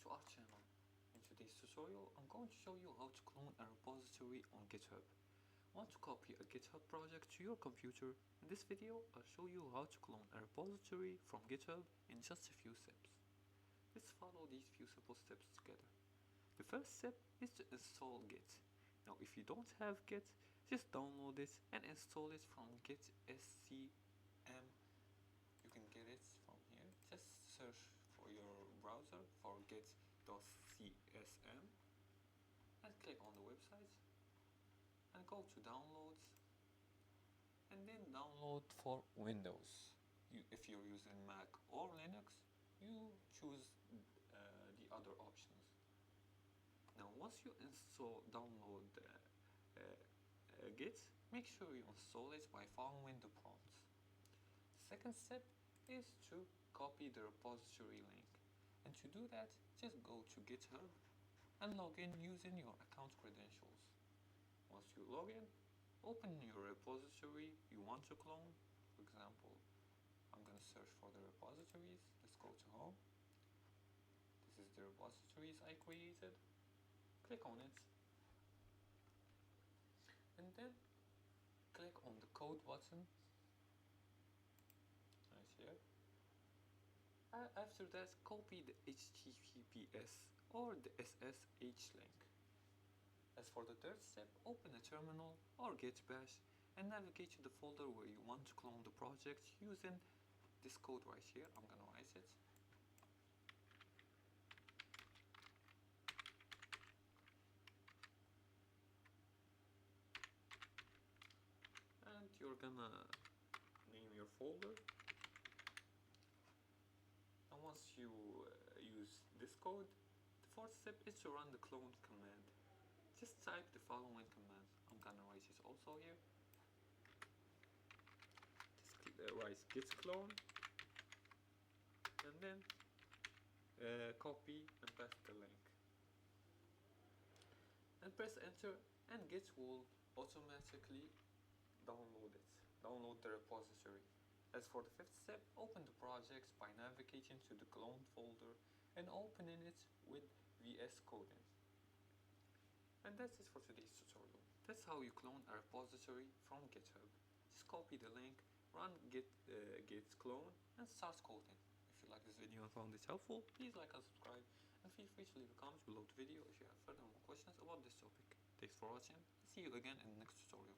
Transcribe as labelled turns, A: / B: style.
A: to our channel. In today's tutorial, I'm going to show you how to clone a repository on GitHub. Want to copy a GitHub project to your computer? In this video, I'll show you how to clone a repository from GitHub in just a few steps. Let's follow these few simple steps together. The first step is to install Git. Now, if you don't have Git, just download it and install it from Git SCM. You can get it from here. Just search for your browser for git.csm and click on the website and go to downloads and then download for Windows. If you're using Mac or Linux, you choose the other options. Now once you download Git, make sure you install it by following the prompts. The second step is to copy the repository link, and to do that, just go to GitHub and log in using your account credentials. Once you log in, open your repository you want to clone. For example, I'm going to search for the repositories. Let's go to home. This is the repositories I created. Click on it and then click on the code button right here. After that, copy the HTTPS or the SSH link. As for the third step, open a terminal or git bash and navigate to the folder where you want to clone the project using this code right here. I'm gonna write it. And you're gonna name your folder. And once you use this code, the fourth step is to run the clone command. Just type the following command. I'm gonna write it also here. Just write git clone and then copy and paste the link. And press enter and Git will automatically download the repository. As for the fifth step, open the project by navigating to the clone folder and opening it with VS Coding. And that's it for today's tutorial. That's how you clone a repository from GitHub. Just copy the link, run git clone and start coding. If you like this video and found it helpful, please like and subscribe, and feel free to leave a comment below the video if you have further more questions about this topic. Thanks for watching, and see you again in the next tutorial.